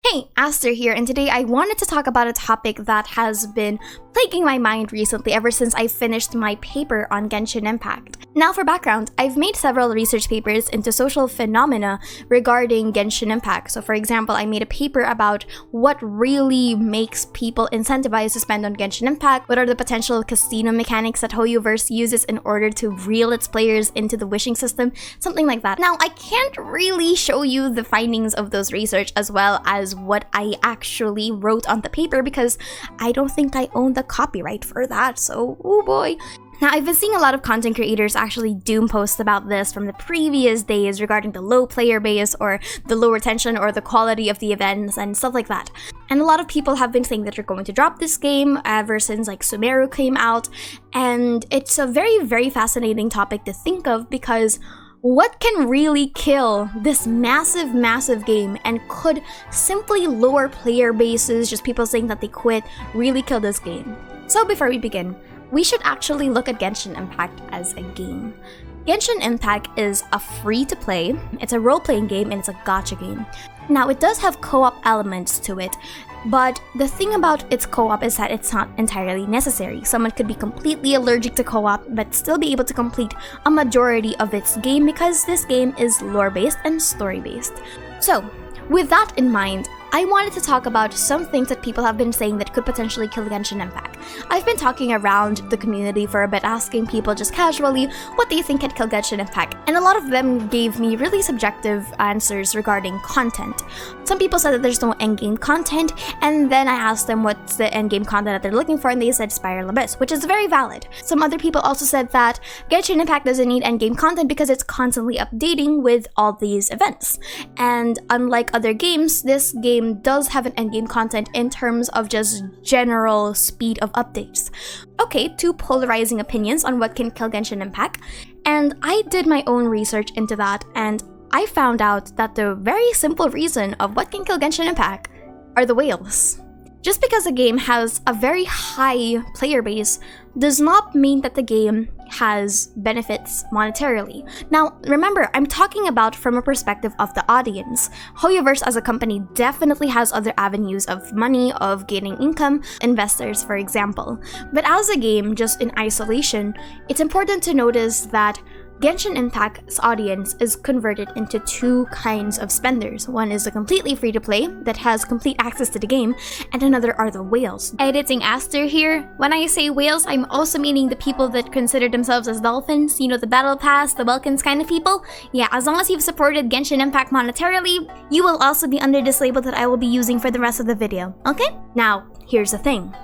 Hey, Aster here, and today I wanted to talk about a topic that has been plaguing my mind recently ever since I finished my paper on Genshin Impact. Now for background, I've made several research papers into social phenomena regarding Genshin Impact. So for example, I made a paper about what really makes people incentivized to spend on Genshin Impact, what are the potential casino mechanics that HoYoverse uses in order to reel its players into the wishing system, something like that. Now, I can't really show you the findings of those research as well as what I actually wrote on the paper because I don't think I own the copyright for that, so oh boy. Now, I've been seeing a lot of content creators actually doom post about this from the previous days regarding the low player base or the low retention or the quality of the events and stuff like that. And a lot of people have been saying that they're going to drop this game ever since like Sumeru came out, and it's a very fascinating topic to think of because what can really kill this massive game and could simply lower player bases, just people saying that they quit, really kill this game? So before we begin, we should actually look at Genshin Impact as a game. Genshin Impact is a free-to-play, it's a role-playing game, and it's a gacha game. Now, it does have co-op elements to it, but the thing about its co-op is that it's not entirely necessary. Someone could be completely allergic to co-op, but still be able to complete a majority of its game because this game is lore-based and story-based. So, with that in mind, I wanted to talk about some things that people have been saying that could potentially kill Genshin Impact. I've been talking around the community for a bit, asking people just casually, what do you think could kill Genshin Impact? And a lot of them gave me really subjective answers regarding content. Some people said that there's no endgame content, and then I asked them what's the endgame content that they're looking for, and they said Spiral Abyss, which is very valid. Some other people also said that Genshin Impact doesn't need endgame content because it's constantly updating with all these events. And unlike other games, this game does have an endgame content in terms of just general speed of updates. Okay, two polarizing opinions on what can kill Genshin Impact, and I did my own research into that, and I found out that the very simple reason of what can kill Genshin Impact are the whales. Just because a game has a very high player base does not mean that the game has benefits monetarily. Now, remember, I'm talking about from a perspective of the audience. HoYoverse as a company definitely has other avenues of money, of gaining income, investors, for example. But as a game, just in isolation, it's important to notice that Genshin Impact's audience is converted into two kinds of spenders. One is the completely free-to-play that has complete access to the game, and another are the whales. Editing Aster here. When I say whales, I'm also meaning the people that consider themselves as dolphins, you know, the Battle Pass, the Welkins kind of people. Yeah, as long as you've supported Genshin Impact monetarily, you will also be under this label that I will be using for the rest of the video, okay? Now, here's the thing.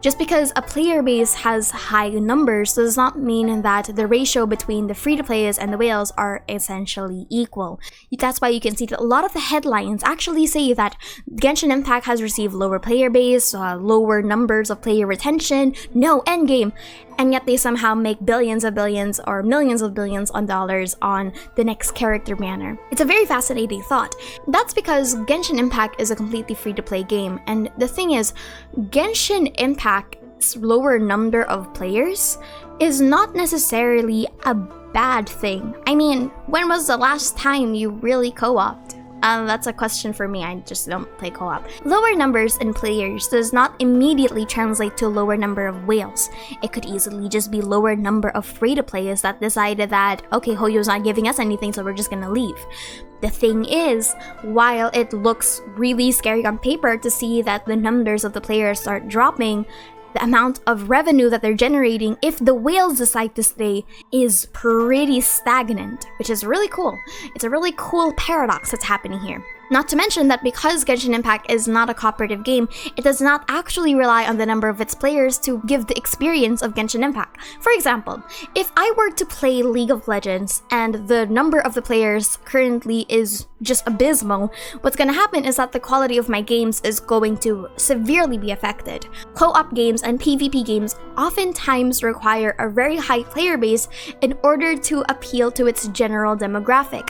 Just because a player base has high numbers does not mean that the ratio between the free-to-players and the whales are essentially equal. That's why you can see that a lot of the headlines actually say that Genshin Impact has received lower player base, lower numbers of player retention, no endgame, and yet they somehow make billions of billions or millions of billions on dollars on the next character banner. It's a very fascinating thought. That's because Genshin Impact is a completely free-to-play game, and the thing is, Genshin Impact's lower number of players is not necessarily a bad thing. I mean, when was the last time you really co-opted? That's a question for me, I just don't play co-op. Lower numbers in players does not immediately translate to lower number of whales. It could easily just be lower number of free-to-players that decided that, okay, HoYo's not giving us anything, so we're just gonna leave. The thing is, while it looks really scary on paper to see that the numbers of the players start dropping, the amount of revenue that they're generating if the whales decide to stay is pretty stagnant, which is really cool. It's a really cool paradox that's happening here. Not to mention that because Genshin Impact is not a cooperative game, it does not actually rely on the number of its players to give the experience of Genshin Impact. For example, if I were to play League of Legends and the number of the players currently is just abysmal, what's gonna happen is that the quality of my games is going to severely be affected. Co-op games and PvP games oftentimes require a very high player base in order to appeal to its general demographic.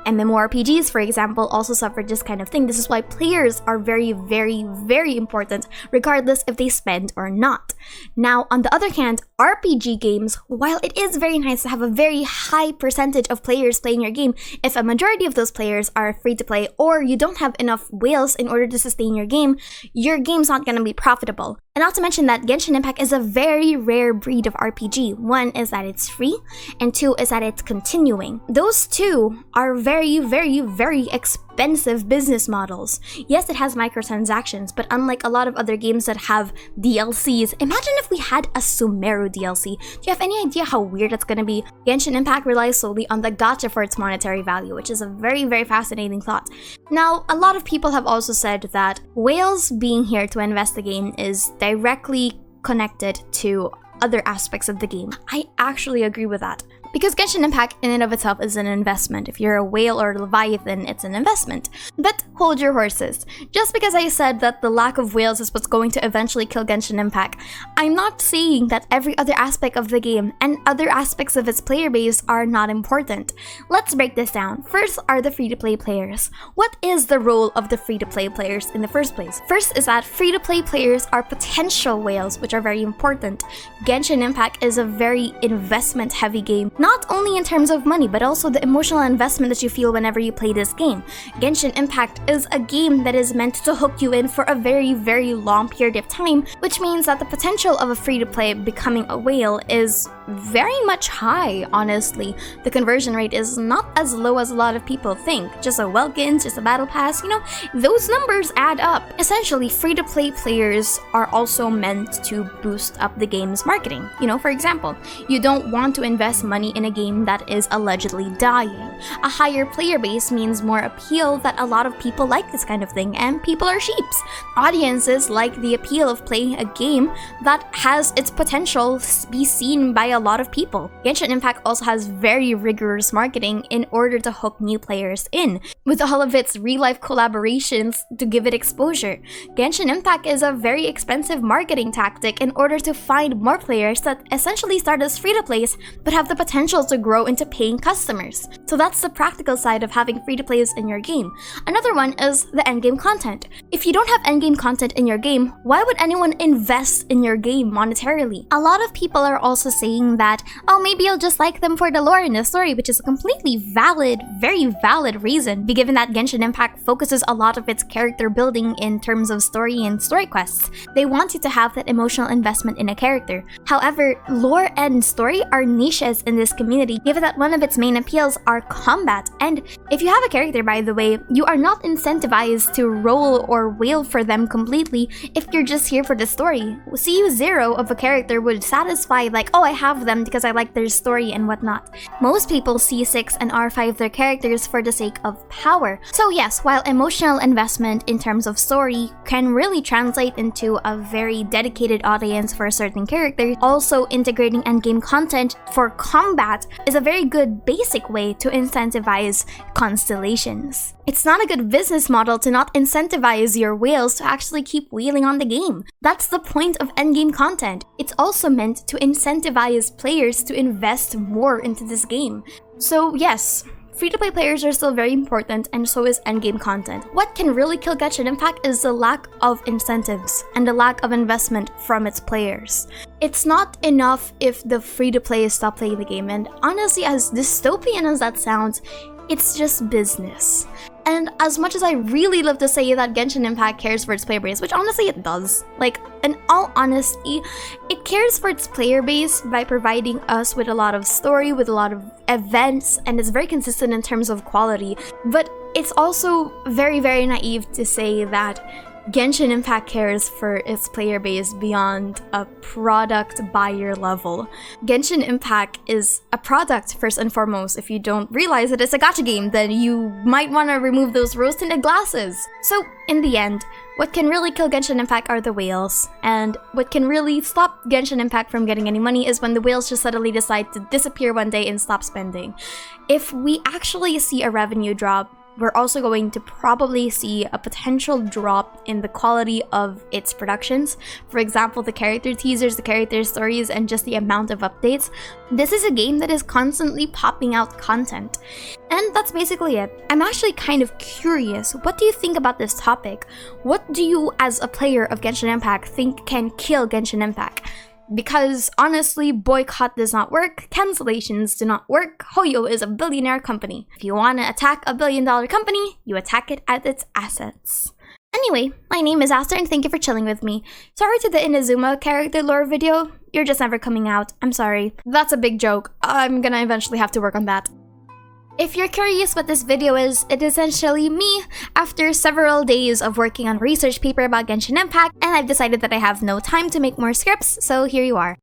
MMORPGs, for example, also suffer this kind of thing. This is why players are very important, regardless if they spend or not. Now, on the other hand, RPG games, while it is very nice to have a very high percentage of players playing your game, if a majority of those players are free to play, or you don't have enough whales in order to sustain your game's not gonna be profitable. And not to mention that Genshin Impact is a very rare breed of RPG. One is that it's free, and two is that it's continuing. Those two are very, very, very expensive business models. Yes, it has microtransactions, but unlike a lot of other games that have DLCs, imagine if we had a Sumeru DLC. Do you have any idea how weird it's gonna be? Genshin Impact relies solely on the gacha for its monetary value, which is a very, very fascinating thought. Now, a lot of people have also said that whales being here to invest the game is directly connected to other aspects of the game. I actually agree with that. Because Genshin Impact in and of itself is an investment. If you're a whale or a leviathan, it's an investment. But hold your horses. Just because I said that the lack of whales is what's going to eventually kill Genshin Impact, I'm not saying that every other aspect of the game and other aspects of its player base are not important. Let's break this down. First are the free-to-play players. What is the role of the free-to-play players in the first place? First is that free-to-play players are potential whales, which are very important. Genshin Impact is a very investment-heavy game. Not only in terms of money, but also the emotional investment that you feel whenever you play this game. Genshin Impact is a game that is meant to hook you in for a very, very long period of time, which means that the potential of a free-to-play becoming a whale is very much high, honestly. The conversion rate is not as low as a lot of people think. Just a Welkins, just a battle pass, you know, those numbers add up. Essentially, free-to-play players are also meant to boost up the game's marketing. You know, for example, you don't want to invest money in a game that is allegedly dying. A higher player base means more appeal that a lot of people like this kind of thing, and people are sheeps. Audiences like the appeal of playing a game that has its potential be seen by a lot of people. Genshin Impact also has very rigorous marketing in order to hook new players in, with all of its real-life collaborations to give it exposure. Genshin Impact is a very expensive marketing tactic in order to find more players that essentially start as free-to-plays but have the potential to grow into paying customers. So that's the practical side of having free-to-plays in your game. Another one is the endgame content. If you don't have endgame content in your game, why would anyone invest in your game monetarily? A lot of people are also saying that, oh, maybe I'll just like them for the lore and the story, which is a completely valid, very valid reason, given that Genshin Impact focuses a lot of its character building in terms of story and story quests. They want you to have that emotional investment in a character. However, lore and story are niches in this community, given that one of its main appeals are combat. And if you have a character, by the way, you are not incentivized to roll or whale for them completely if you're just here for the story. CU0 of a character would satisfy like, oh, I have them because I like their story and whatnot. Most people C6 and R5 their characters for the sake of power. So yes, while emotional investment in terms of story can really translate into a very dedicated audience for a certain character, also integrating endgame content for combat is a very good basic way to incentivize constellations. It's not a good business model to not incentivize your whales to actually keep wheeling on the game. That's the point of endgame content. It's also meant to incentivize players to invest more into this game. So yes, free-to-play players are still very important, and so is endgame content. What can really kill Genshin Impact is the lack of incentives and the lack of investment from its players. It's not enough if the free-to-play stop playing the game, and honestly, as dystopian as that sounds, it's just business. And as much as I really love to say that Genshin Impact cares for its player base, which honestly it does, like, in all honesty, it cares for its player base by providing us with a lot of story, with a lot of events, and it's very consistent in terms of quality. But it's also very, very naive to say that Genshin Impact cares for its player base beyond a product buyer level. Genshin Impact is a product first and foremost. If you don't realize that it's a gacha game, then you might want to remove those rose-tinted glasses. So in the end, what can really kill Genshin Impact are the whales, and what can really stop Genshin Impact from getting any money is when the whales just suddenly decide to disappear one day and stop spending. If we actually see a revenue drop, we're also going to probably see a potential drop in the quality of its productions. For example, the character teasers, the character stories, and just the amount of updates. This is a game that is constantly popping out content. And that's basically it. I'm actually kind of curious, what do you think about this topic? What do you, as a player of Genshin Impact, think can kill Genshin Impact? Because honestly, boycott does not work, cancellations do not work, Hoyo is a billionaire company. If you want to attack a billion-dollar company, you attack it at its assets. Anyway, my name is Aster and thank you for chilling with me. Sorry to the Inazuma character lore video, you're just never coming out, I'm sorry. That's a big joke, I'm gonna eventually have to work on that. If you're curious what this video is, it is essentially me after several days of working on a research paper about Genshin Impact, and I've decided that I have no time to make more scripts, so here you are.